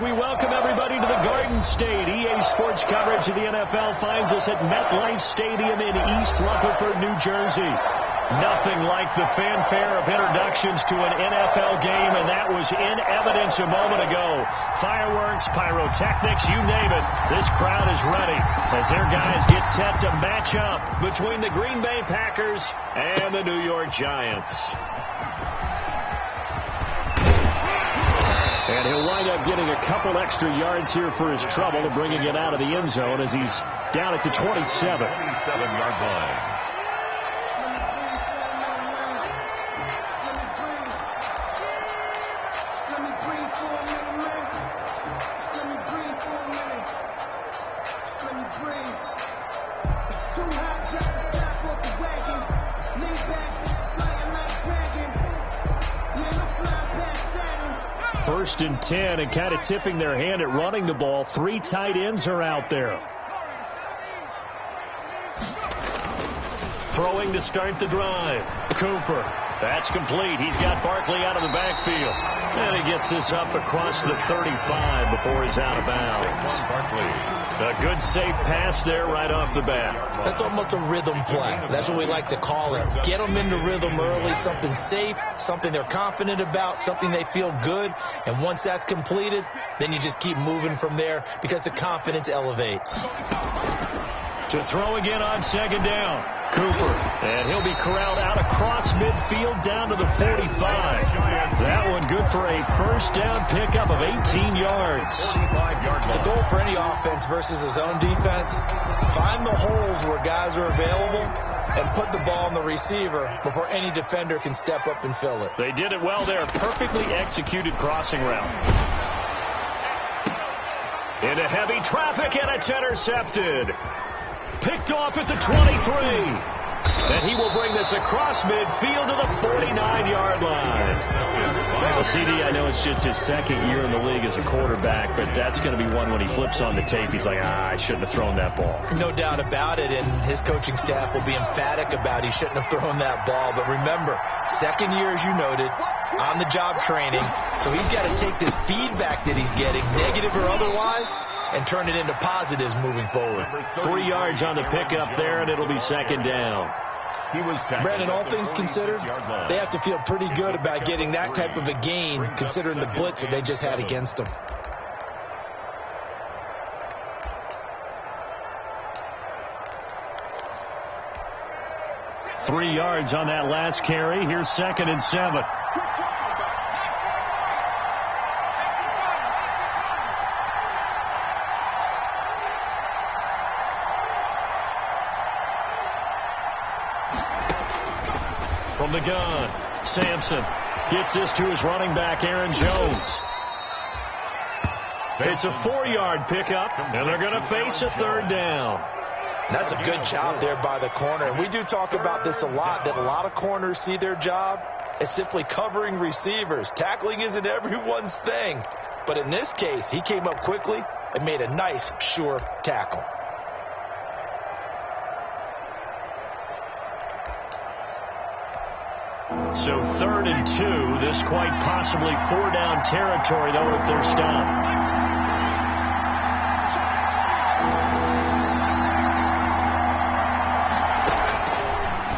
We welcome everybody to the Garden State. EA Sports coverage of the NFL finds us at MetLife Stadium in East Rutherford, New Jersey. Nothing like the fanfare of introductions to an NFL game, and that was in evidence a moment ago. Fireworks, pyrotechnics, you name it. This crowd is ready as their guys get set to match up between the Green Bay Packers and the New York Giants. And he'll wind up getting a couple extra yards here for his trouble and bringing it out of the end zone as he's down at the 27. 27-yard line. First and 10, and kind of tipping their hand at running the ball. Three tight ends are out there. Throwing to start the drive. Cooper. That's complete. He's got Barkley out of the backfield. And he gets this up across the 35 before he's out of bounds. Barkley. A good safe pass there right off the bat. That's almost a rhythm play. That's what we like to call it. Get them into rhythm early, something safe, something they're confident about, something they feel good. And once that's completed, then you just keep moving from there because the confidence elevates. To throw again on second down. Cooper, and he'll be corralled out across midfield down to the 45. That one good for a first down pickup of 18 yards. The goal for any offense versus his own defense, find the holes where guys are available and put the ball on the receiver before any defender can step up and fill it. They did it well there. Perfectly executed crossing route. Into heavy traffic, and it's intercepted. Picked off at the 23. And he will bring this across midfield to the 49-yard line. Well, CD, I know it's just his second year in the league as a quarterback, but that's going to be one when he flips on the tape. He's like, I shouldn't have thrown that ball. No doubt about it, and his coaching staff will be emphatic about he shouldn't have thrown that ball. But remember, second year, as you noted, on-the-job training, so he's got to take this feedback that he's getting, negative or otherwise, and turn it into positives moving forward. 3 yards on the pickup there, and it'll be second down. Brandon, all things considered, they have to feel pretty good about getting that type of a gain, considering the blitz that they just had against them. Three yards on that last carry. Here's second and 7. From the gun, Sampson gets this to his running back, Aaron Jones. It's a 4-yard pickup, and they're going to face a third down. That's a good job there by the corner. And we do talk about this a lot, that a lot of corners see their job as simply covering receivers. Tackling isn't everyone's thing. But in this case, he came up quickly and made a nice, sure tackle. So 3rd and 2. This quite possibly 4-down territory, though, if they're stopped.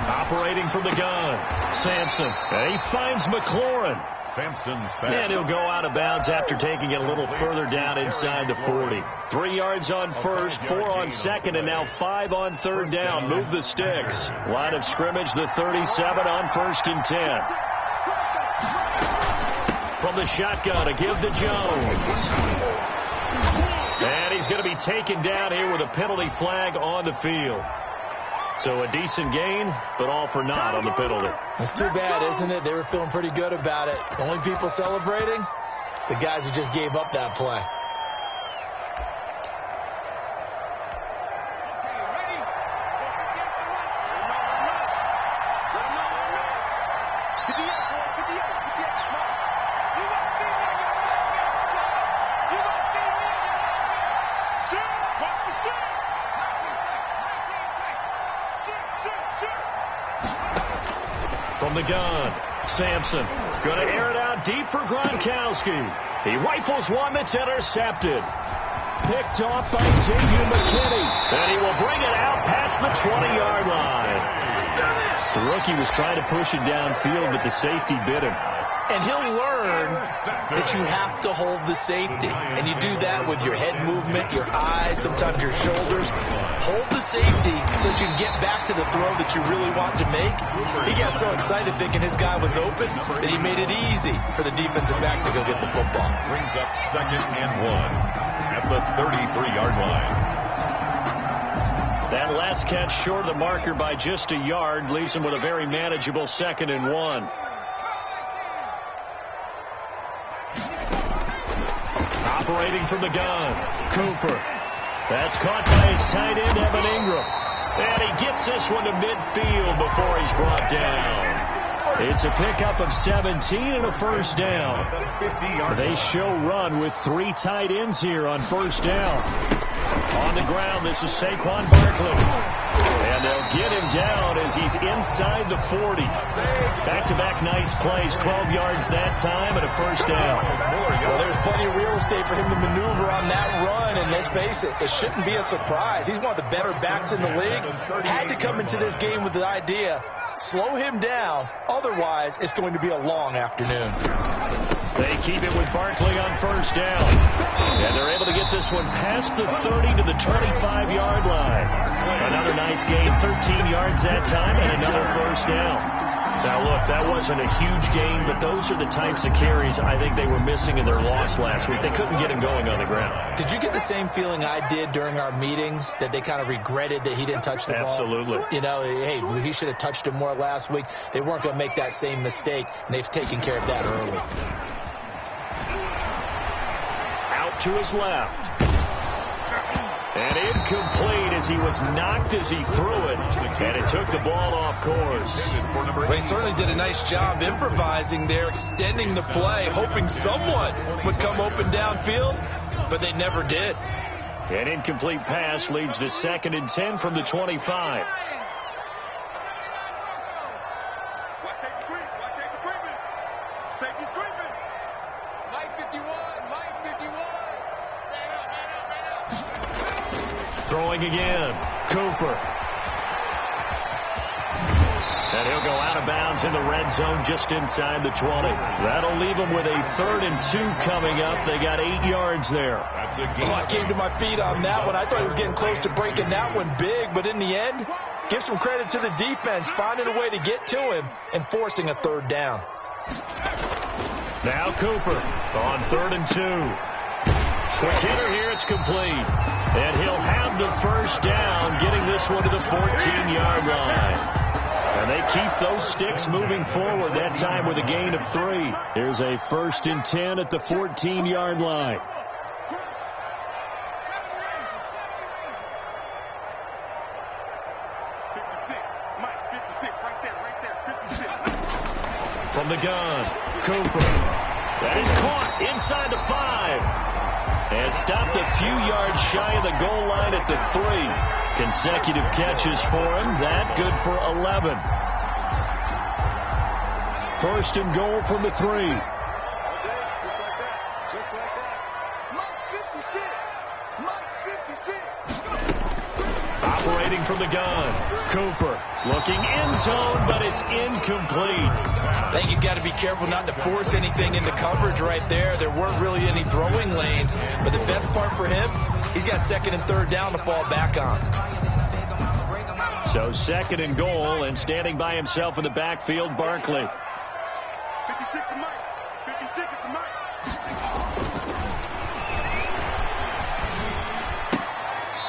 Operating from the gun, Sampson. And he finds McLaurin. Sampson's back. And he'll go out of bounds after taking it a little further down inside the 40. 3 yards on first, 4 on second, and now 5 on third down. Move the sticks. Line of scrimmage, the 37 on 1st and 10. From the shotgun, a give to Jones. And he's going to be taken down here with a penalty flag on the field. So a decent gain, but all for naught on the penalty. It's too bad, isn't it? They were feeling pretty good about it. Only people celebrating, the guys who just gave up that play. From the gun, Sampson going to air it out deep for Gronkowski. He rifles one that's intercepted. Picked off by Xavier McKinney. And he will bring it out past the 20-yard line. The rookie was trying to push it downfield, but the safety bit him. And he'll learn that you have to hold the safety. And you do that with your head movement, your eyes, sometimes your shoulders. Hold the safety so that you can get back to the throw that you really want to make. He got so excited thinking his guy was open that he made it easy for the defensive back to go get the football. Brings up 2nd and 1 at the 33-yard line. That last catch short of the marker by just a yard leaves him with a very manageable 2nd and 1. Operating from the gun, Cooper. That's caught by his tight end, Evan Ingram. And he gets this one to midfield before he's brought down. It's a pickup of 17 and a first down. They show run with 3 tight ends here on first down. On the ground, this is Saquon Barkley. And they'll get him down as he's inside the 40. Back-to-back nice plays, 12 yards that time and a first down. Well, there's plenty of real estate for him to maneuver on that run, and let's face it, it shouldn't be a surprise. He's one of the better backs in the league. Had to come into this game with the idea, slow him down, otherwise it's going to be a long afternoon. They keep it with Barkley on first down. And they're able to get this one past the 30 to the 25-yard line. Another nice gain, 13 yards that time, and another first down. Now, look, that wasn't a huge gain, but those are the types of carries I think they were missing in their loss last week. They couldn't get him going on the ground. Did you get the same feeling I did during our meetings, that they kind of regretted that he didn't touch the ball? Absolutely. You know, hey, he should have touched him more last week. They weren't going to make that same mistake, and they've taken care of that early. Out to his left. And incomplete as he was knocked as he threw it. And it took the ball off course. Well, he certainly did a nice job improvising there, extending the play, hoping someone would come open downfield, but they never did. An incomplete pass leads to 2nd and 10 from the 25. Throwing again, Cooper. And he'll go out of bounds in the red zone just inside the 20. That'll leave them with a 3rd and 2 coming up. They got 8 yards there. I came to my feet on that one. I thought he was getting close to breaking that one big, but in the end, give some credit to the defense, finding a way to get to him and forcing a 3rd down. Now Cooper on 3rd and 2. Quick hitter here, it's complete. And he'll have the first down, getting this one to the 14-yard line. And they keep those sticks moving forward, that time with a gain of 3. Here's a 1st and 10 at the 14-yard line. From the gun, Cooper. That is caught inside the 5. And stopped a few yards shy of the goal line at the 3. Consecutive catches for him. That good for 11. 1st and goal from the 3. Just like that. Operating from the gun. Cooper looking end zone, but it's incomplete. I think he's got to be careful not to force anything into coverage right there. There weren't really any throwing lanes, but the best part for him, he's got 2nd and 3rd down to fall back on. So 2nd and goal, and standing by himself in the backfield, Barkley. 56 to Mike. 56 to Mike.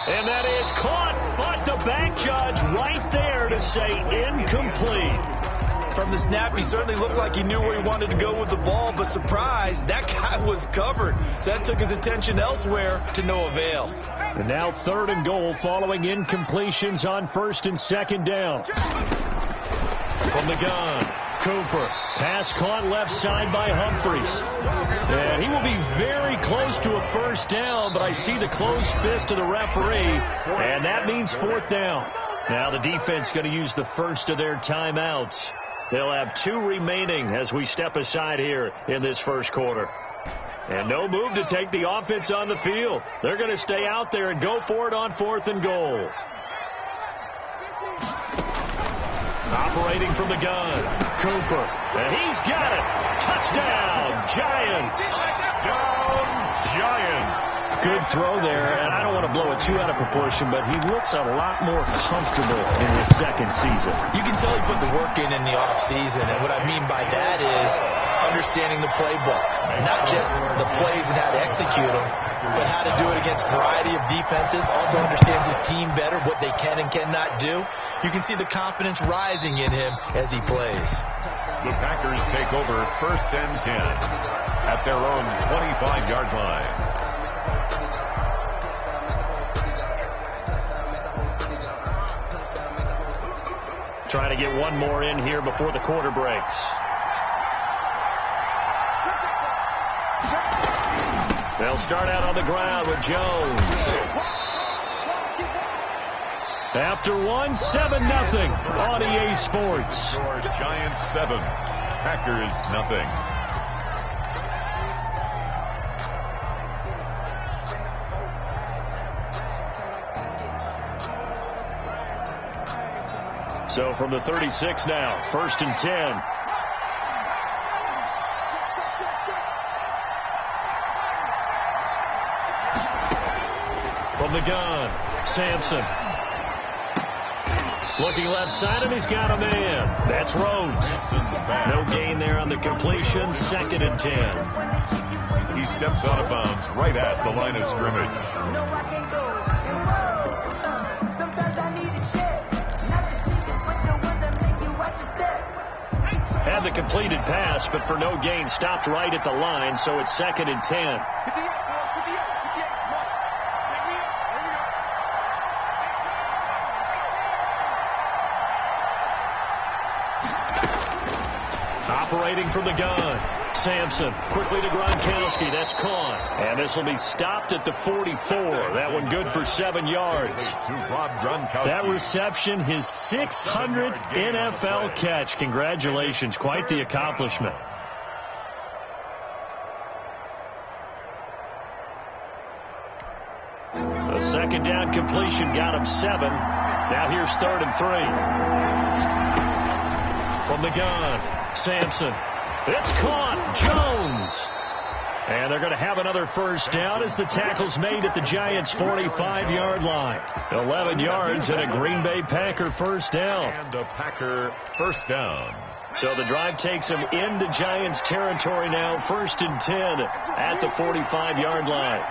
And that is caught, but the back judge right there to say incomplete. From the snap, he certainly looked like he knew where he wanted to go with the ball, but surprise, that guy was covered. So that took his attention elsewhere to no avail. And now 3rd and goal following incompletions on 1st and 2nd down. From the gun, Cooper. Pass caught left side by Humphries. And he will be very close to a first down, but I see the closed fist of the referee, and that means 4th down. Now the defense going to use the first of their timeouts. They'll have 2 remaining as we step aside here in this first quarter. And no move to take the offense on the field. They're going to stay out there and go for it on 4th and goal. Operating from the gun, Cooper. And he's got it. Touchdown, Giants. Touchdown, Giants. Good throw there, and I don't want to blow it too out of proportion, but he looks a lot more comfortable in his second season. You can tell he put the work in the offseason, and what I mean by that is understanding the playbook. Not just the plays and how to execute them, but how to do it against a variety of defenses. Also understands his team better, what they can and cannot do. You can see the confidence rising in him as he plays. The Packers take over 1st and 10 at their own 25-yard line. Trying to get one more in here before the quarter breaks. They'll start out on the ground with Jones. After 1, 7-0 on EA Sports. Giants 7, Packers nothing. So from the 36 now, 1st and 10. From the gun, Sampson. Looking left side, and he's got a man. That's Rhodes. No gain there on the completion, 2nd and 10. He steps out of bounds right at the line of scrimmage. Had the completed pass, but for no gain, stopped right at the line, so it's 2nd and 10. Operating from the gun, Sampson quickly to Gronkowski. That's caught, and this will be stopped at the 44. That one good for 7 yards. That reception, his 600th NFL catch. Congratulations, quite the accomplishment. A 2nd down completion got him 7. Now here's 3rd and 3. From the gun, Sampson. It's caught. Jones. And they're going to have another 1st down as the tackle's made at the Giants' 45-yard line. 11 yards and a Green Bay Packer 1st down. And a Packer 1st down. So the drive takes him into Giants territory now. 1st and 10 at the 45-yard line.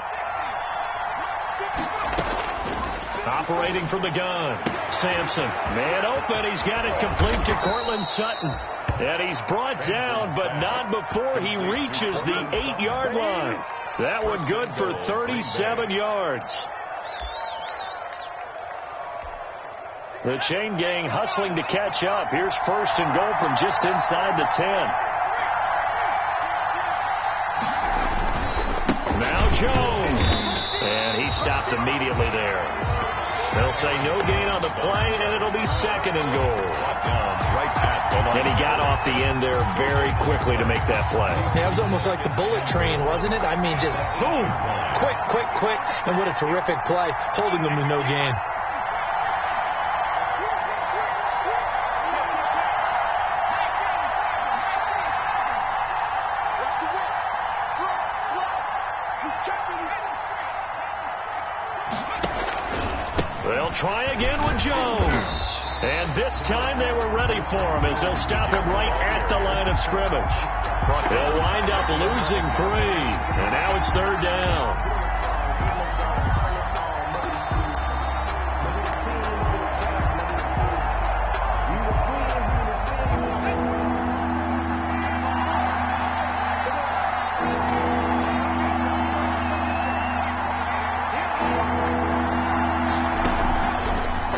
Operating from the gun, Sampson. Man open. He's got it complete to Cortland Sutton. And he's brought down, but not before he reaches the 8-yard line. That one good for 37 yards. The chain gang hustling to catch up. Here's 1st and goal from just inside the 10. Now Jones. And he stopped immediately there. They'll say no gain on the play, and it'll be 2nd and goal. Right at the line. And he got off the end there very quickly to make that play. Yeah, it was almost like the bullet train, wasn't it? I mean, just boom, quick, quick, quick. And what a terrific play, holding them to no gain. They'll try again with Jones. And this time they were ready for him as they'll stop him right at the line of scrimmage. They'll wind up losing 3. And now it's 3rd down.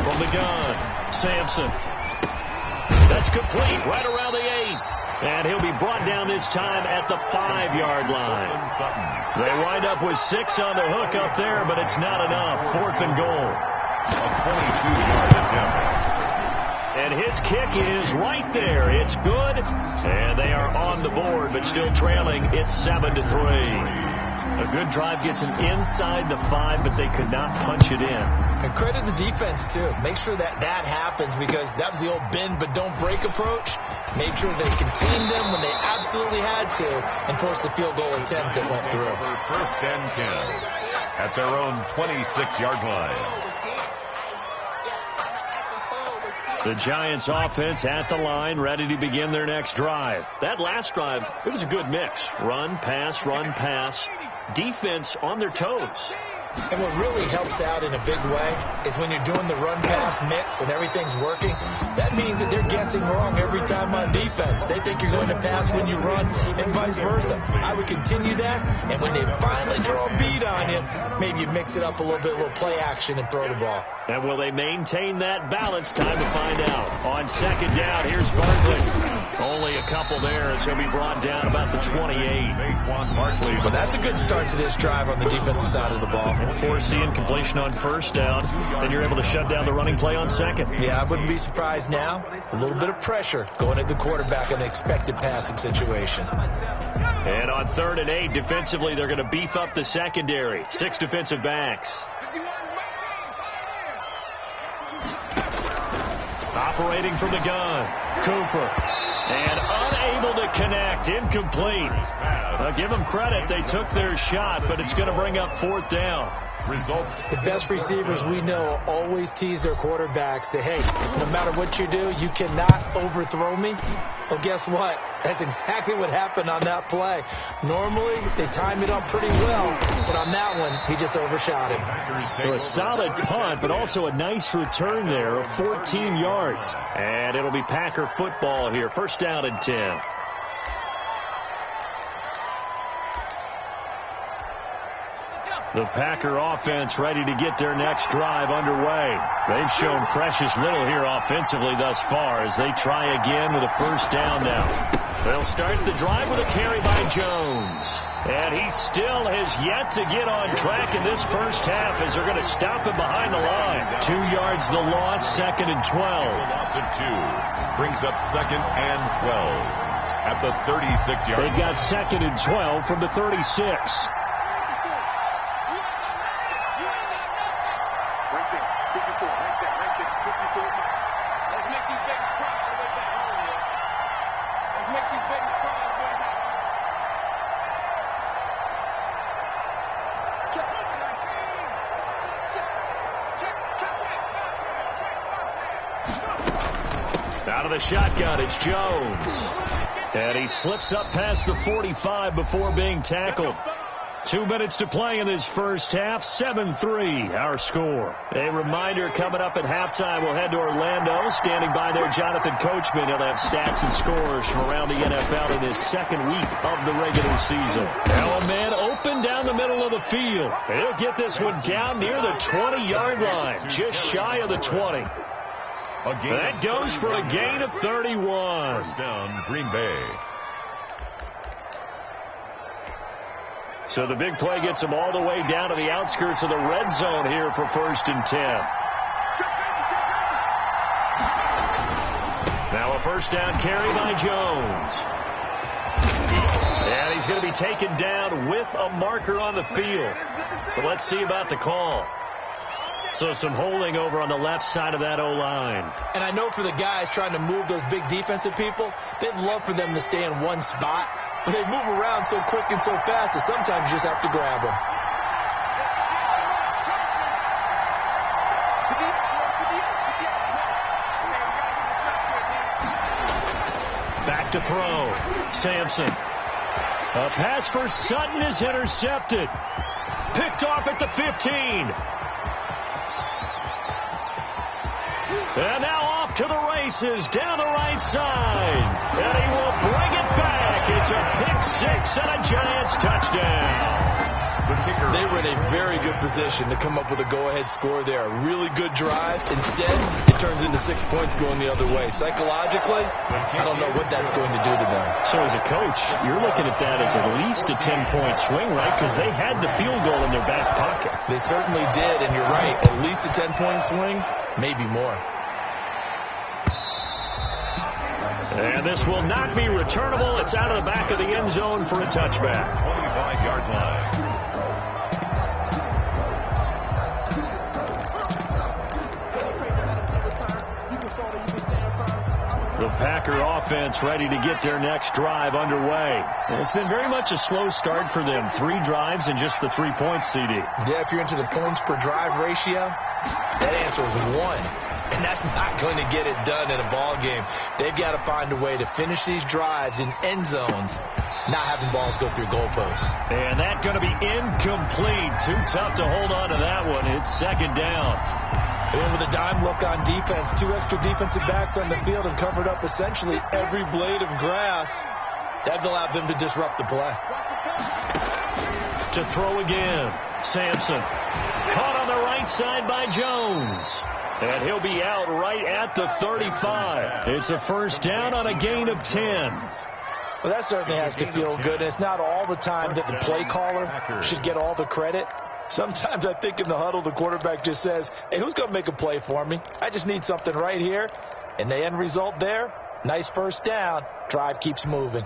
From the gun, Sampson. That's complete right around the 8. And he'll be brought down this time at the 5-yard line. They wind up with 6 on the hook up there, but it's not enough. 4th and goal. A 22-yard attempt. And his kick is right there. It's good. And they are on the board, but still trailing. It's 7-3. A good drive gets them inside the 5, but they could not punch it in. And credit the defense, too. Make sure that happens, because that was the old bend but don't break approach. Made sure they contained them when they absolutely had to and forced the field goal attempt that went through. First and 10 at their own 26-yard line. The Giants offense at the line, ready to begin their next drive. That last drive, it was a good mix. Run, pass. Defense on their toes. And what really helps out in a big way is when you're doing the run-pass mix and everything's working, that means that they're guessing wrong every time on defense. They think you're going to pass when you run and vice versa. I would continue that, and when they finally draw a beat on you, maybe you mix it up a little bit, a little play action, and throw the ball. And will they maintain that balance? Time to find out. On second down, here's Barkley. Only a couple there as he'll be brought down about the 28. Saquon Barkley. But that's a good start to this drive on the defensive side of the ball. Force the incompletion on first down, then you're able to shut down the running play on second. Yeah, I wouldn't be surprised now. A little bit of pressure going at the quarterback in the expected passing situation. And on 3rd and 8, defensively, they're going to beef up the secondary. 6 defensive backs. Operating from the gun, Cooper. And unable to connect, incomplete. Give them credit, they took their shot, but it's going to bring up 4th down. Results. The best receivers we know always tease their quarterbacks that, hey, no matter what you do, you cannot overthrow me. Well, guess what? That's exactly what happened on that play. Normally, they time it up pretty well, but on that one, he just overshot him. So a solid punt, but also a nice return there of 14 yards. And it'll be Packer football here. First down and 10. The Packer offense ready to get their next drive underway. They've shown precious little here offensively thus far as they try again with a first down now. They'll start the drive with a carry by Jones. And he still has yet to get on track in this first half as they're going to stop him behind the line. 2 yards the loss, 2nd and 12. Loss of 2 brings up 2nd and 12 at the 36-yard line. They've got 2nd and 12 from the 36. Out of the shotgun, it's Jones. And he slips up past the 45 before being tackled. 2 minutes to play in this first half. 7-3, our score. A reminder coming up at halftime, we'll head to Orlando. Standing by there, Jonathan Coachman. He'll have stats and scores from around the NFL in his 2nd week of the regular season. Now a man open down the middle of the field. He'll get this one down near the 20-yard line, just shy of the 20. That goes for a gain of 31. First down, Green Bay. So the big play gets them all the way down to the outskirts of the red zone here for 1st and 10. Now a first down carry by Jones. And he's going to be taken down with a marker on the field. So let's see about the call. So some holding over on the left side of that O-line. And I know for the guys trying to move those big defensive people, they'd love for them to stay in one spot. But they move around so quick and so fast that sometimes you just have to grab them. Back to throw. Sampson. A pass for Sutton is intercepted. Picked off at the 15. And now off to the races down the right side. And he will bring it back. It's a pick 6 and a Giants touchdown. They were in a very good position to come up with a go-ahead score there. A really good drive. Instead, it turns into 6 points going the other way. Psychologically, I don't know what that's going to do to them. So as a coach, you're looking at that as at least a 10-point swing, right? Because they had the field goal in their back pocket. They certainly did, and you're right. At least a 10-point swing, maybe more. And this will not be returnable. It's out of the back of the end zone for a touchback. 25-yard line. The Packer offense ready to get their next drive underway. And it's been very much a slow start for them. 3 drives and just the 3 points, CD. Yeah, if you're into the points per drive ratio, that answer is 1. And that's not going to get it done in a ball game. They've got to find a way to finish these drives in end zones, not having balls go through goalposts. And that's going to be incomplete. Too tough to hold on to that one. It's second down. And with a dime look on defense, 2 extra defensive backs on the field and covered up essentially every blade of grass. That allowed them to disrupt the play. To throw again. Sampson. Caught on the right side by Jones. And he'll be out right at the 35. It's a first down on a gain of 10. Well, that certainly has to feel good. And it's not all the time that the play caller should get all the credit. Sometimes I think in the huddle, the quarterback just says, hey, who's going to make a play for me? I just need something right here. And the end result there, nice first down. Drive keeps moving.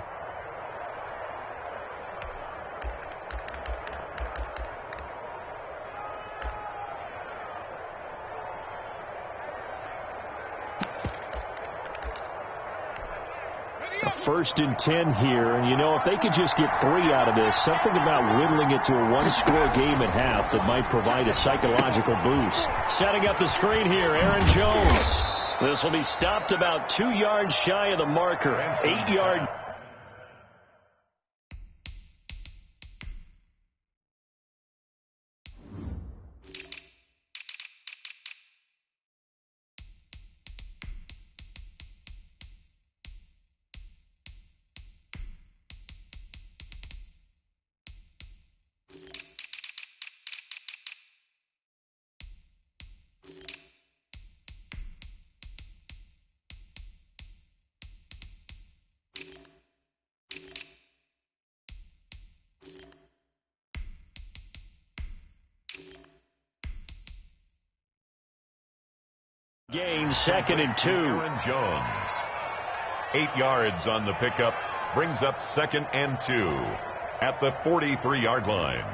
First and 10 here, and you know, if they could just get 3 out of this, something about whittling it to a 1-score game at half that might provide a psychological boost. Setting up the screen here, Aaron Jones. This will be stopped about 2 yards shy of the marker. 8-yard. Gain, 2nd and 2. Aaron Jones. 8 yards on the pickup. Brings up 2nd and 2 at the 43-yard line.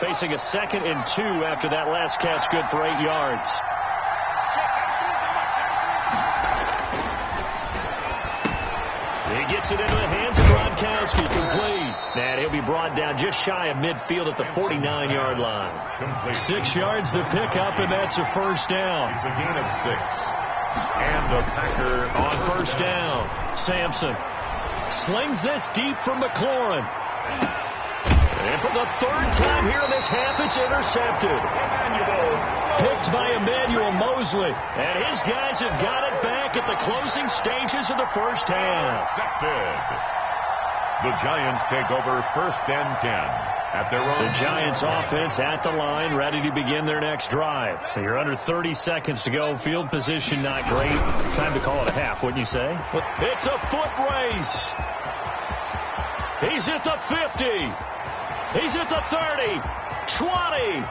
Facing a 2nd and 2 after that last catch, good for 8 yards. He gets it into the hands of Gronkowski, complete. And he'll be brought down just shy of midfield at the 49-yard line. 6 yards the pickup, and that's a first down. It's a gain of 6. And the Packer on first down. Sampson slings this deep from McLaurin. And for the 3rd time here in this half, it's intercepted. Picked by Emmanuel Mosley. And his guys have got it back at the closing stages of the first half. Intercepted. The Giants take over 1st and 10 at their own. The Giants offense at the line, ready to begin their next drive. You're under 30 seconds to go. Field position not great. Time to call it a half, wouldn't you say? It's a foot race. He's at the 50. He's at the 30, 20,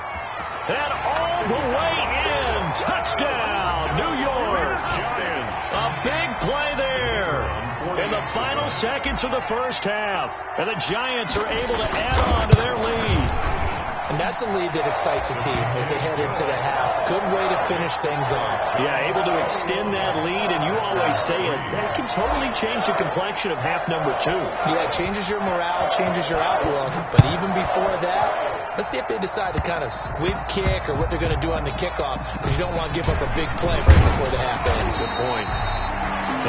and all the way in. Touchdown, New York. A big play there in the final seconds of the first half. And the Giants are able to add on to their lead. And that's a lead that excites a team as they head into the half. Good way to finish things off. Yeah, able to extend that lead, and you always say it, that can totally change the complexion of half number 2. Yeah, it changes your morale, changes your outlook. But even before that, let's see if they decide to kind of squib kick or what they're going to do on the kickoff, because you don't want to give up a big play right before the half ends. Good point.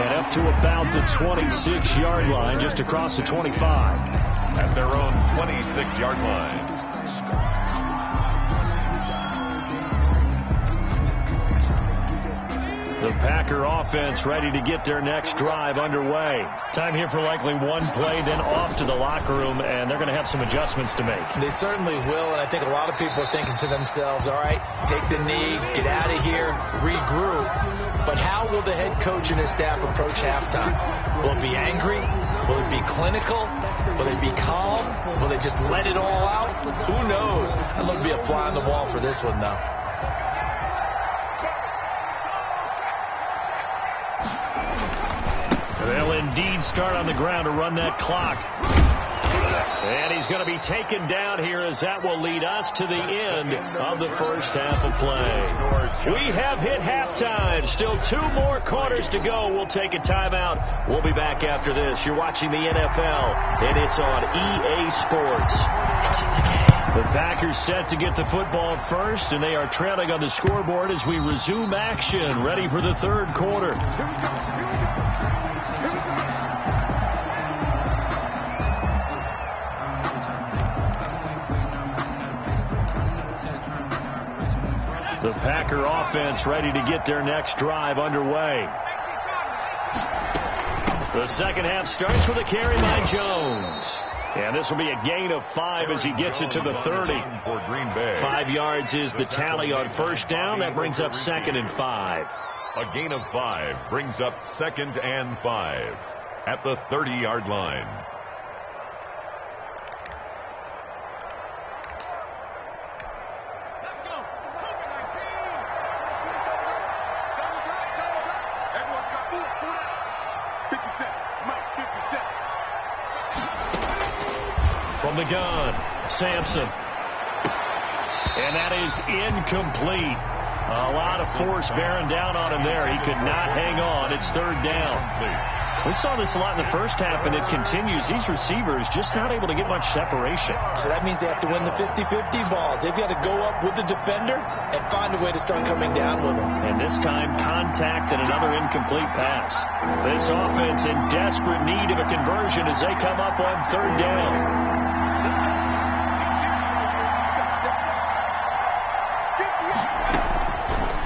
And up to about the 26-yard line, just across the 25. At their own 26-yard line. The Packer offense ready to get their next drive underway. Time here for likely one play, then off to the locker room, and they're going to have some adjustments to make. They certainly will, and I think a lot of people are thinking to themselves, all right, take the knee, get out of here, regroup. But how will the head coach and his staff approach halftime? Will it be angry? Will it be clinical? Will they be calm? Will they just let it all out? Who knows? I'd love to be a fly on the wall for this one, though. They'll indeed start on the ground to run that clock. And he's going to be taken down here, as that will lead us to the end of the first half of play. We have hit halftime. Still 2 more quarters to go. We'll take a timeout. We'll be back after this. You're watching the NFL, and it's on EA Sports. The Packers set to get the football first, and they are trailing on the scoreboard as we resume action, ready for the third quarter. The Packer offense ready to get their next drive underway. The second half starts with a carry by Jones. And this will be a gain of 5 as he gets it to the 30. 5 yards is the tally on first down. That brings up 2nd and 5. A gain of 5 brings up 2nd and 5 at the 30-yard line. From the gun, Sampson. And that is incomplete. A lot of force bearing down on him there. He could not hang on. It's 3rd down. We saw this a lot in the first half, and it continues. These receivers just not able to get much separation. So that means they have to win the 50-50 balls. They've got to go up with the defender and find a way to start coming down with them. And this time, contact and another incomplete pass. This offense in desperate need of a conversion as they come up on 3rd down.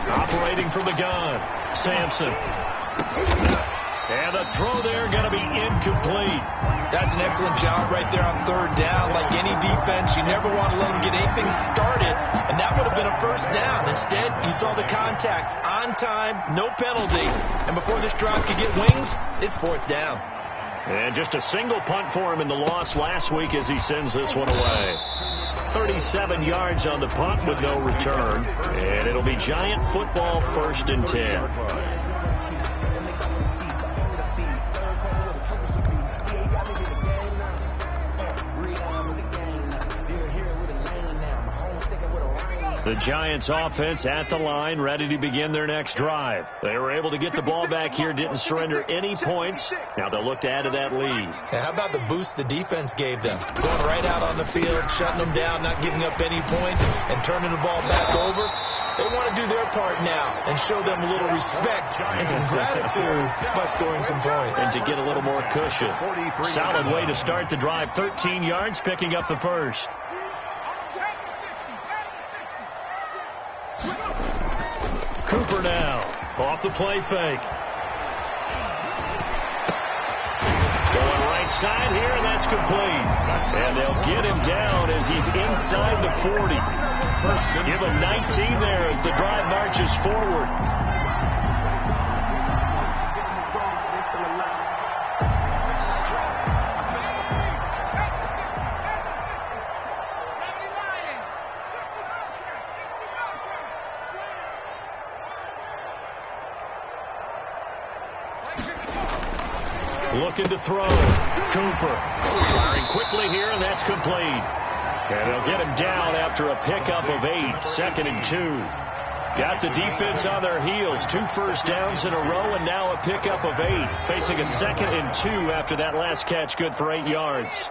Operating from the gun, Sampson. And the throw there going to be incomplete. That's an excellent job right there on 3rd down. Like any defense, you never want to let them get anything started, and that would have been a first down. Instead, you saw the contact on time, no penalty, and before this drive could get wings, it's 4th down. And just a single punt for him in the loss last week as he sends this one away. 37 yards on the punt with no return, and it'll be Giant football, 1st and 10. The Giants offense at the line, ready to begin their next drive. They were able to get the ball back here, didn't surrender any points. Now they'll look to add to that lead. Yeah, how about the boost the defense gave them? Going right out on the field, shutting them down, not giving up any points, and turning the ball back over. They want to do their part now and show them a little respect and some gratitude by scoring some points. And to get a little more cushion. Solid way to start the drive. 13 yards, picking up the first. Cooper now, off the play fake. Going right side here, and that's complete. And they'll get him down as he's inside the 40. Give him 19 there as the drive marches forward. Looking to throw. Cooper firing quickly here, and that's complete. And they'll get him down after a pickup of 8, 2nd and 2. Got the defense on their heels. 2 first downs in a row, and now a pickup of 8. Facing a 2nd and 2 after that last catch, good for 8 yards.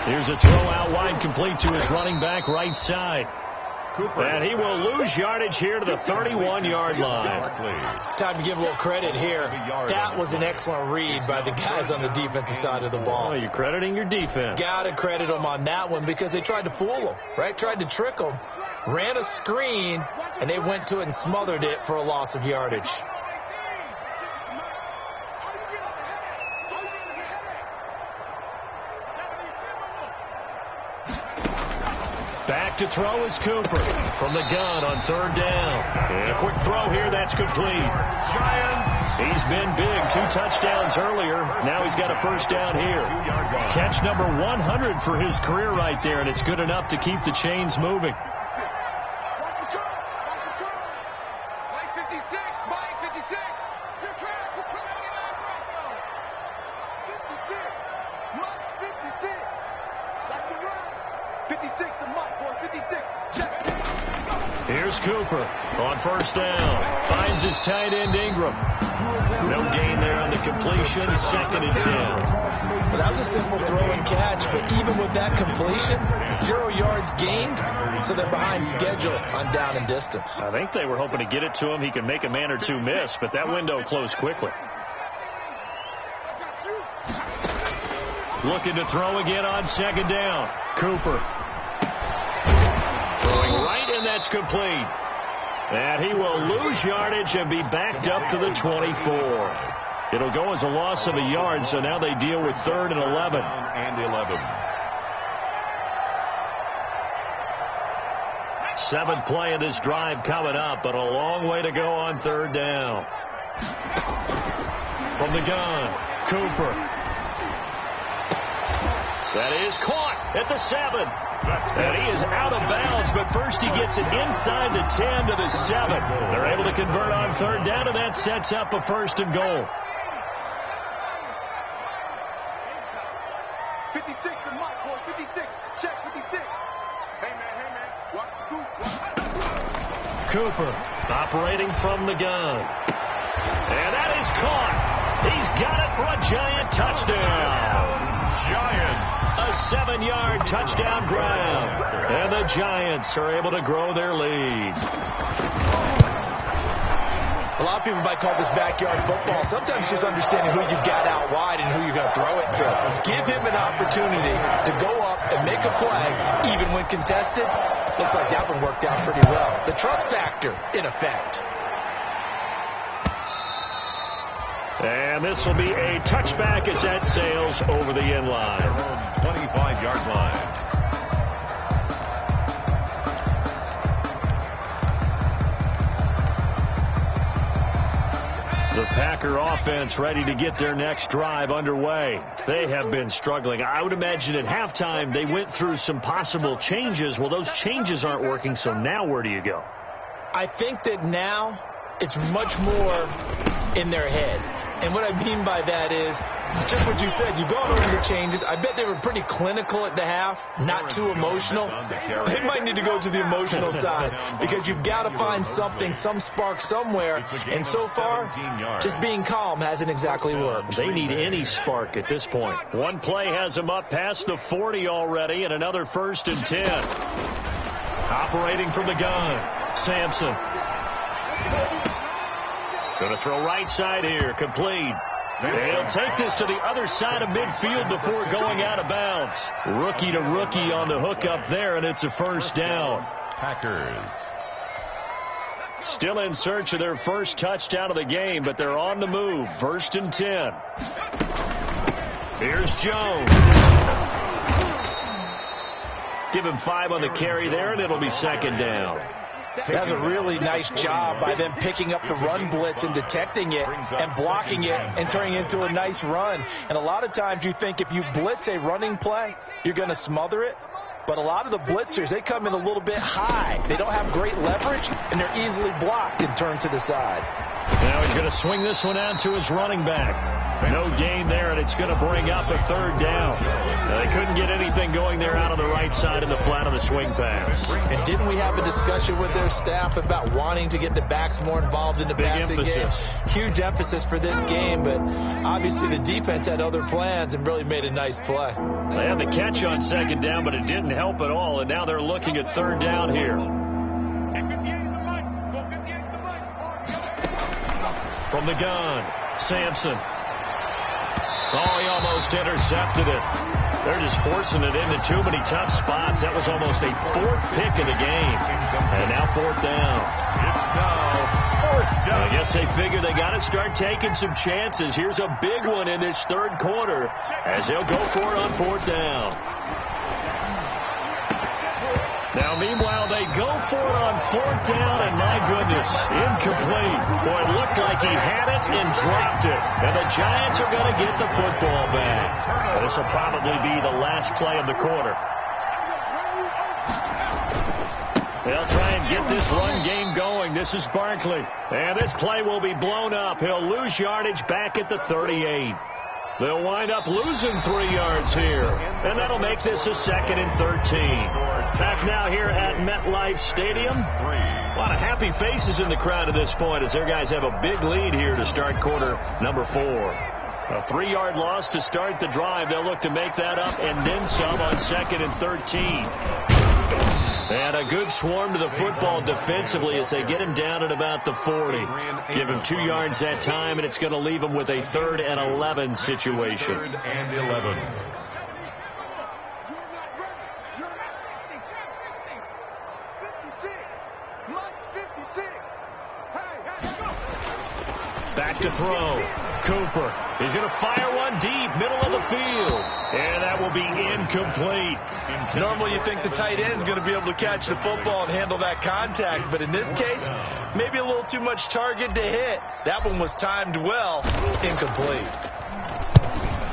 Here's a throw out wide, complete to his running back right side. And he will lose yardage here to the 31-yard line. Time to give a little credit here. That was an excellent read by the guys on the defensive side of the ball. Oh, you're crediting your defense. Got to credit them on that one because they tried to fool him, right? Tried to trick him. Ran a screen, and they went to it and smothered it for a loss of yardage. Back to throw is Cooper from the gun on 3rd down. And a quick throw here, that's complete. He's been big, 2 touchdowns earlier. Now he's got a first down here. Catch number 100 for his career right there, and it's good enough to keep the chains moving. Here's Cooper on 1st down. Finds his tight end Ingram. No gain there on the completion. 2nd and 10. Well, that was a simple throw and catch, but even with that completion, 0 yards gained, so they're behind schedule on down and distance. I think they were hoping to get it to him. He can make a man or 2 miss, but that window closed quickly. Looking to throw again on 2nd down. Cooper. Throwing right, and that's complete. And he will lose yardage and be backed up to the 24. It'll go as a loss of a yard, so now they deal with 3rd and 11. And 11. 7th play of this drive coming up, but a long way to go on 3rd down. From the gun, Cooper. That is caught at the 7. And he is out of bounds, but first he gets it inside the 10 to the 7. They're able to convert on 3rd down, and that sets up a 1st and goal. 56 to Mike, boy, 56. Check 56. Hey, man, watch the boot. Cooper operating from the gun. And that is caught. He's got it for a Giant touchdown. Giants. A 7-yard touchdown grab. And the Giants are able to grow their lead. A lot of people might call this backyard football. Sometimes just understanding who you've got out wide and who you're going to throw it to. Give him an opportunity to go up and make a play, even when contested. Looks like that one worked out pretty well. The trust factor, in effect. And this will be a touchback as that sails over the end line. 25-yard line. The Packer offense ready to get their next drive underway. They have been struggling. I would imagine at halftime they went through some possible changes. Well, those changes aren't working, so now where do you go? I think that now it's much more in their head. And what I mean by that is just what you said. You've gone over the changes. I bet they were pretty clinical at the half, not too emotional. They might need to go to the emotional side because you've got to find something, some spark somewhere. And so far, just being calm hasn't exactly worked. They need any spark at this point. One play has them up past the 40 already, and another 1st and 10. Operating from the gun, Sampson. Going to throw right side here, complete. They'll take this to the other side of midfield before going out of bounds. Rookie to rookie on the hook up there, and it's a 1st down. Packers. Still in search of their first touchdown of the game, but they're on the move. 1st and 10. Here's Jones. Give him 5 on the carry there, and it'll be 2nd down. That's a really nice job by them picking up the run blitz and detecting it and blocking it and turning it into a nice run. And a lot of times you think if you blitz a running play, you're going to smother it. But a lot of the blitzers, they come in a little bit high. They don't have great leverage, and they're easily blocked and turned to the side. Now he's going to swing this one out to his running back. No gain there, and it's going to bring up a 3rd down. They couldn't get anything going there out on the right side of the flat of the swing pass. And didn't we have a discussion with their staff about wanting to get the backs more involved in the passing game? Huge emphasis for this game, but obviously the defense had other plans and really made a nice play. They had the catch on 2nd down, but it didn't help at all, and now they're looking at 3rd down here. From the gun, Sampson. Oh, he almost intercepted it. They're just forcing it into too many tough spots. That was almost a 4th pick of the game. And now 4th down. It's now 4th down. I guess they figure they got to start taking some chances. Here's a big one in this 3rd quarter as they'll go for it on 4th down. Now, meanwhile, they go for it on 4th down, and my goodness, incomplete. Boy, it looked like he had it and dropped it. And the Giants are going to get the football back. This will probably be the last play of the quarter. They'll try and get this run game going. This is Barkley. And this play will be blown up. He'll lose yardage back at the 38. They'll wind up losing 3 yards here. And that'll make this a 2nd and 13. Back now here at MetLife Stadium. A lot of happy faces in the crowd at this point as their guys have a big lead here to start quarter number 4. A 3-yard loss to start the drive. They'll look to make that up and then some on 2nd and 13. And a good swarm to the football defensively as they get him down at about the 40. Give him 2 yards that time, and it's going to leave him with a 3rd and 11 situation. 3rd and 11. Back to throw. Cooper. He's going to fire one deep, middle of the field. And that will be incomplete. Normally you think the tight end's going to be able to catch the football and handle that contact. But in this case, maybe a little too much target to hit. That one was timed well. Incomplete.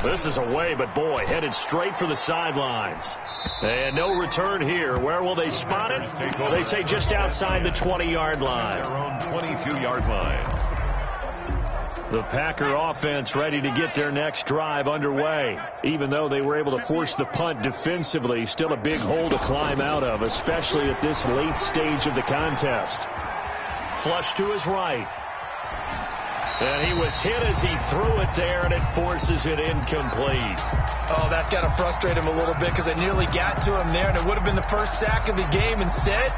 This is away, but boy, headed straight for the sidelines. And no return here. Where will they spot it? Well, they say just outside the 20-yard line. Their own 22-yard line. The Packer offense ready to get their next drive underway. Even though they were able to force the punt defensively, still a big hole to climb out of, especially at this late stage of the contest. Flush to his right. And he was hit as he threw it there, and it forces it incomplete. Oh, that's got to frustrate him a little bit because they nearly got to him there, and it would have been the first sack of the game. Instead,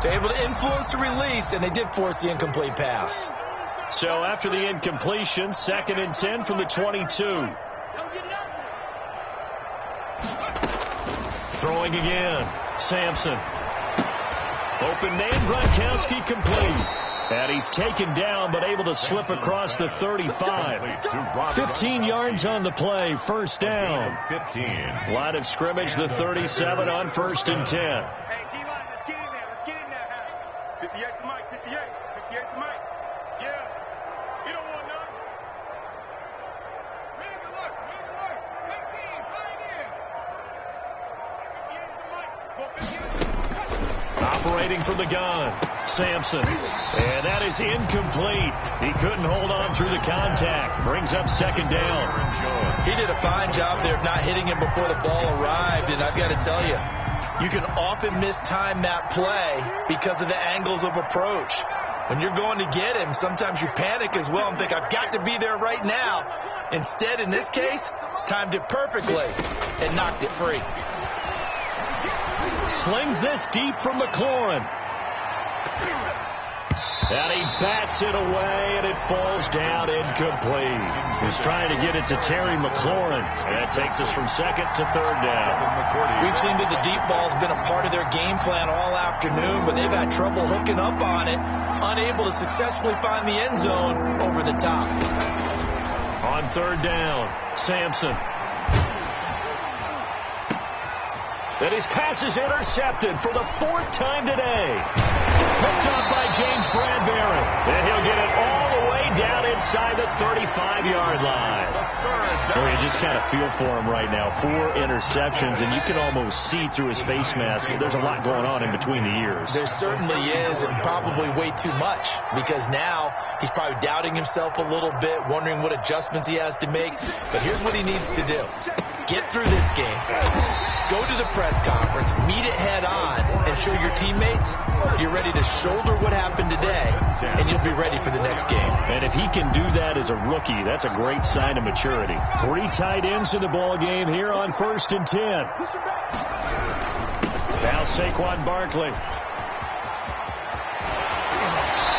they're able to influence the release, and they did force the incomplete pass. So after the incompletion, 2nd and 10 from the 22. Throwing again. Sampson. Open name, Gronkowski complete. And he's taken down but able to slip across the 35. 15 yards on the play. 1st down. 15. Line of scrimmage, the 37 on 1st and 10. Hey, D-line, let's get in there. Let's get in there. 58 to Mike, 58. 58 to Mike. Yeah. You don't want none. Make it work. Make it work. Big team. Right in. 58 to Mike. Go 58. Operating from the gun. Sampson. And that is incomplete. He couldn't hold on through the contact. Brings up 2nd down. He did a fine job there of not hitting him before the ball arrived. And I've got to tell you, you can often mistime that play because of the angles of approach. When you're going to get him, sometimes you panic as well and think, I've got to be there right now. Instead, in this case, timed it perfectly and knocked it free. Slings this deep from McLaurin. And he bats it away, and it falls down incomplete. He's trying to get it to Terry McLaurin. And that takes us from second to third down. We've seen that the deep ball's been a part of their game plan all afternoon, but they've had trouble hooking up on it, unable to successfully find the end zone over the top. On third down, Sampson. And his pass is intercepted for the fourth time today. Picked up by James Bradbury. And he'll get it all the way down inside the 35-yard line. Oh, you just kind of feel for him right now. 4 interceptions, and you can almost see through his face mask. There's a lot going on in between the ears. There certainly is, and probably way too much, because now he's probably doubting himself a little bit, wondering what adjustments he has to make. But here's what he needs to do. Get through this game, go to the press conference, meet it head on, and show your teammates you're ready to shoulder what happened today, and you'll be ready for the next game. And if he can do that as a rookie, that's a great sign of maturity. 3 tight ends in the ball game here on 1st and 10. Now Saquon Barkley.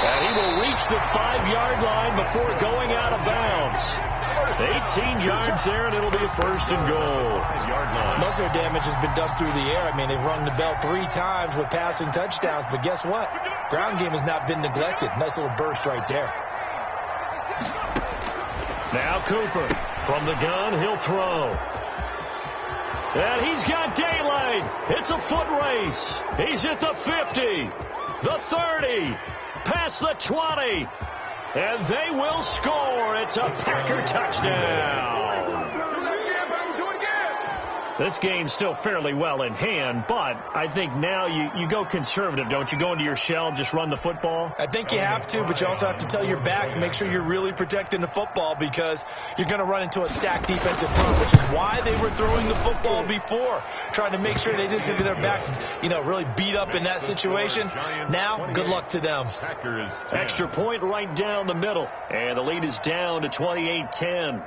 And he will reach the 5-yard line before going out of bounds. 18 yards there, and it'll be a 1st and goal. Most of their damage has been done through the air. I mean, they've rung the bell 3 times with passing touchdowns, but guess what? Ground game has not been neglected. Nice little burst right there. Now Cooper from the gun, he'll throw. And he's got daylight. It's a foot race. He's at the 50, the 30, past the 20. And they will score. It's a Packer touchdown. This game's still fairly well in hand, but I think now you go conservative, don't you? Go into your shell, just run the football? I think you have to, but you also have to tell your backs, make sure you're really protecting the football, because you're going to run into a stacked defensive front, which is why they were throwing the football before, trying to make sure they didn't get their backs, really beat up in that situation. Now, good luck to them. Extra point right down the middle, and the lead is down to 28-10.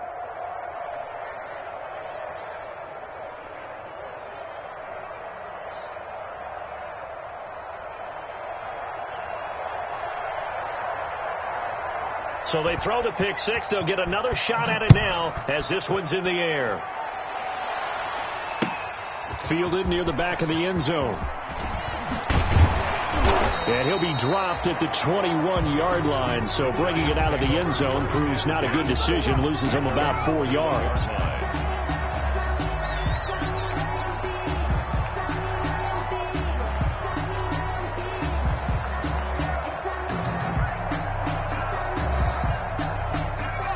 So they throw the pick 6. They'll get another shot at it now as this one's in the air. Fielded near the back of the end zone. And he'll be dropped at the 21-yard line. So bringing it out of the end zone proves not a good decision. Loses him about 4 yards.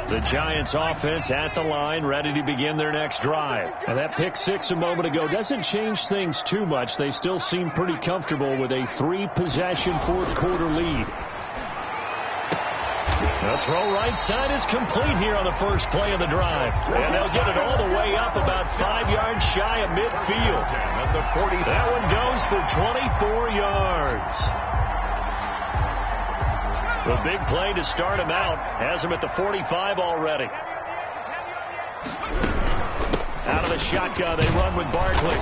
The Giants offense at the line, ready to begin their next drive. And that pick 6 a moment ago doesn't change things too much. They still seem pretty comfortable with a 3-possession fourth-quarter lead. The throw right side is complete here on the first play of the drive. And they'll get it all the way up about 5 yards shy of midfield. That one goes for 24 yards. The big play to start him out has him at the 45 already. Out of the shotgun, they run with Barkley.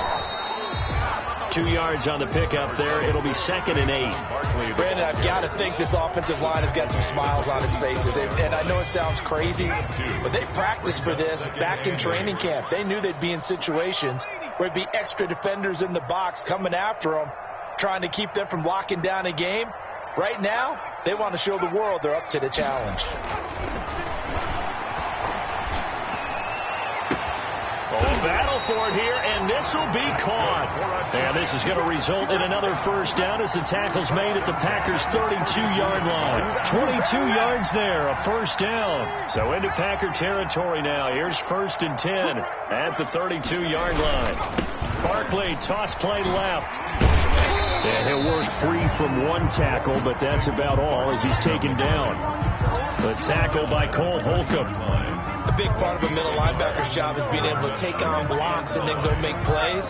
2 yards on the pickup there. It'll be 2nd and 8. Brandon, I've got to think this offensive line has got some smiles on its faces. And I know it sounds crazy, but they practiced for this back in training camp. They knew they'd be in situations where it'd be extra defenders in the box coming after them, trying to keep them from locking down a game. Right now, they want to show the world they're up to the challenge. Battle for it here, and this will be caught. And this is going to result in another first down as the tackle's made at the Packers' 32-yard line. 22 yards there, a first down. So into Packer territory now. Here's 1st and 10 at the 32-yard line. Barkley, toss play left. And he'll work free from one tackle, but that's about all as he's taken down. The tackle by Cole Holcomb. A big part of a middle linebacker's job is being able to take on blocks and then go make plays.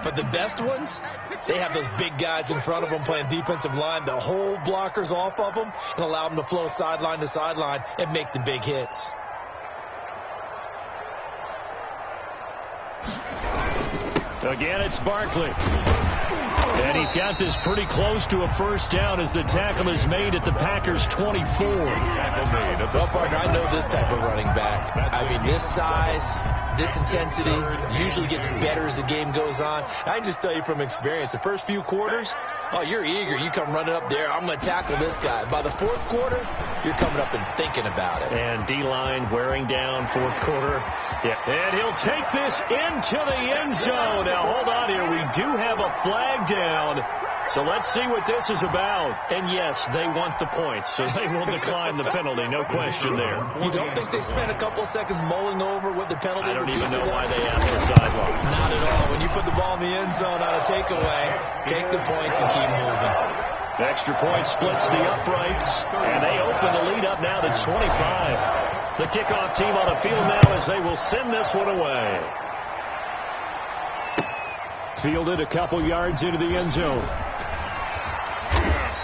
But the best ones, they have those big guys in front of them playing defensive line to hold blockers off of them and allow them to flow sideline to sideline and make the big hits. Again, it's Barkley. And he's got this pretty close to a first down as the tackle is made at the Packers' 24. Well, partner, I know this type of running back. I mean, this size, this intensity usually gets better as the game goes on. I can just tell you from experience, the first few quarters, oh, you're eager. You come running up there, I'm going to tackle this guy. By the fourth quarter, you're coming up and thinking about it. And D-line wearing down fourth quarter. Yeah. And he'll take this into the end zone. Now, hold on here. We do have a flag down. So let's see what this is about. And, yes, they want the points, so they will decline the penalty. No question there. You don't think they spent a couple of seconds mulling over what the penalty I don't would be even know for why that? they asked the sideline. Not at all. When you put the ball in the end zone on a takeaway, take the points and keep moving. Extra point splits the uprights, and they open the lead up now to 25. The kickoff team on the field now as they will send this one away. Fielded a couple yards into the end zone.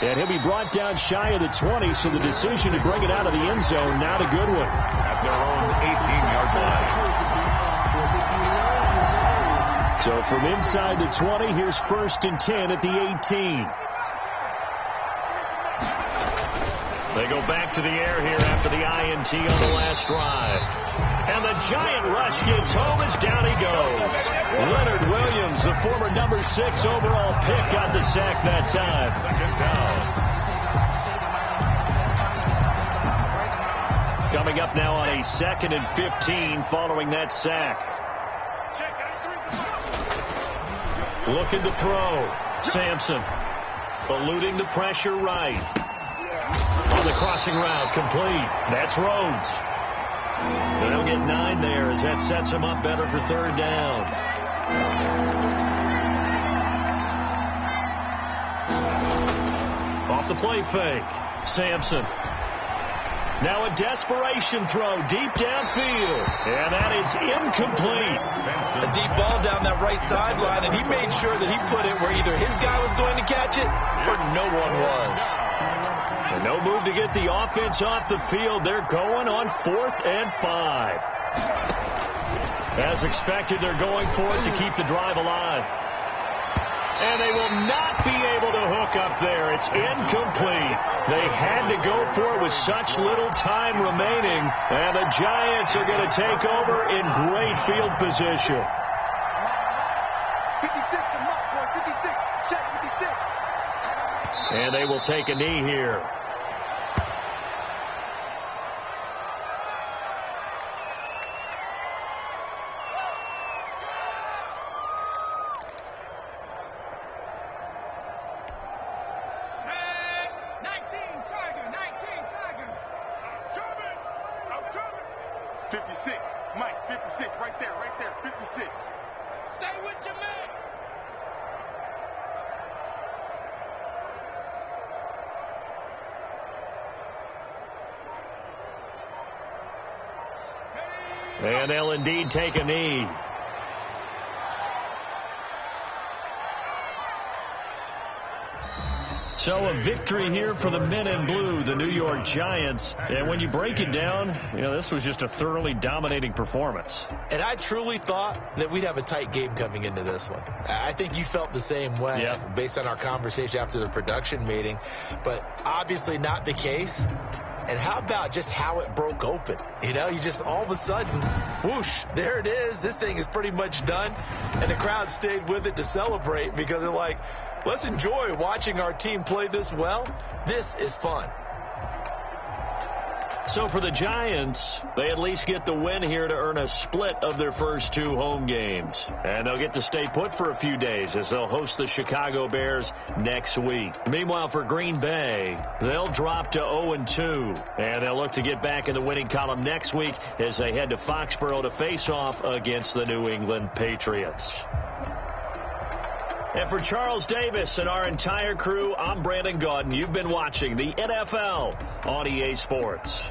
And he'll be brought down shy of the 20, so the decision to bring it out of the end zone, not a good one. At their own 18-yard line. So from inside the 20, here's 1st and 10 at the 18. They go back to the air here after the INT on the last drive. And the giant rush gets home as down he goes. Leonard Williams, the former number 6 overall pick, got the sack that time. Second down. Coming up now on a 2nd and 15 following that sack. Looking to throw. Sampson eluding the pressure right. On the crossing route, complete. That's Rhodes. They'll get 9 there as that sets him up better for 3rd down. Off the play fake. Sampson. Now a desperation throw deep downfield. And that is incomplete. A deep ball down that right sideline, and he made sure that he put it where either his guy was going to catch it or no one was. And no move to get the offense off the field. They're going on 4th and 5. As expected, they're going for it to keep the drive alive. And they will not be able to hook up there. It's incomplete. They had to go for it with such little time remaining. And the Giants are going to take over in great field position. 56 to Mark, boy, 56. Check 56. And they will take a knee here. And they'll indeed take a knee. So a victory here for the men in blue, the New York Giants. And when you break it down, you know, this was just a thoroughly dominating performance. And I truly thought that we'd have a tight game coming into this one. I think you felt the same way based on our conversation after the production meeting. But obviously not the case. And how about just how it broke open? You know, you just all of a sudden, whoosh, there it is. This thing is pretty much done. And the crowd stayed with it to celebrate because they're like, let's enjoy watching our team play this well. This is fun. So for the Giants, they at least get the win here to earn a split of their first 2 home games. And they'll get to stay put for a few days as they'll host the Chicago Bears next week. Meanwhile, for Green Bay, they'll drop to 0-2. And they'll look to get back in the winning column next week as they head to Foxborough to face off against the New England Patriots. And for Charles Davis and our entire crew, I'm Brandon Gaudin. You've been watching the NFL on EA Sports.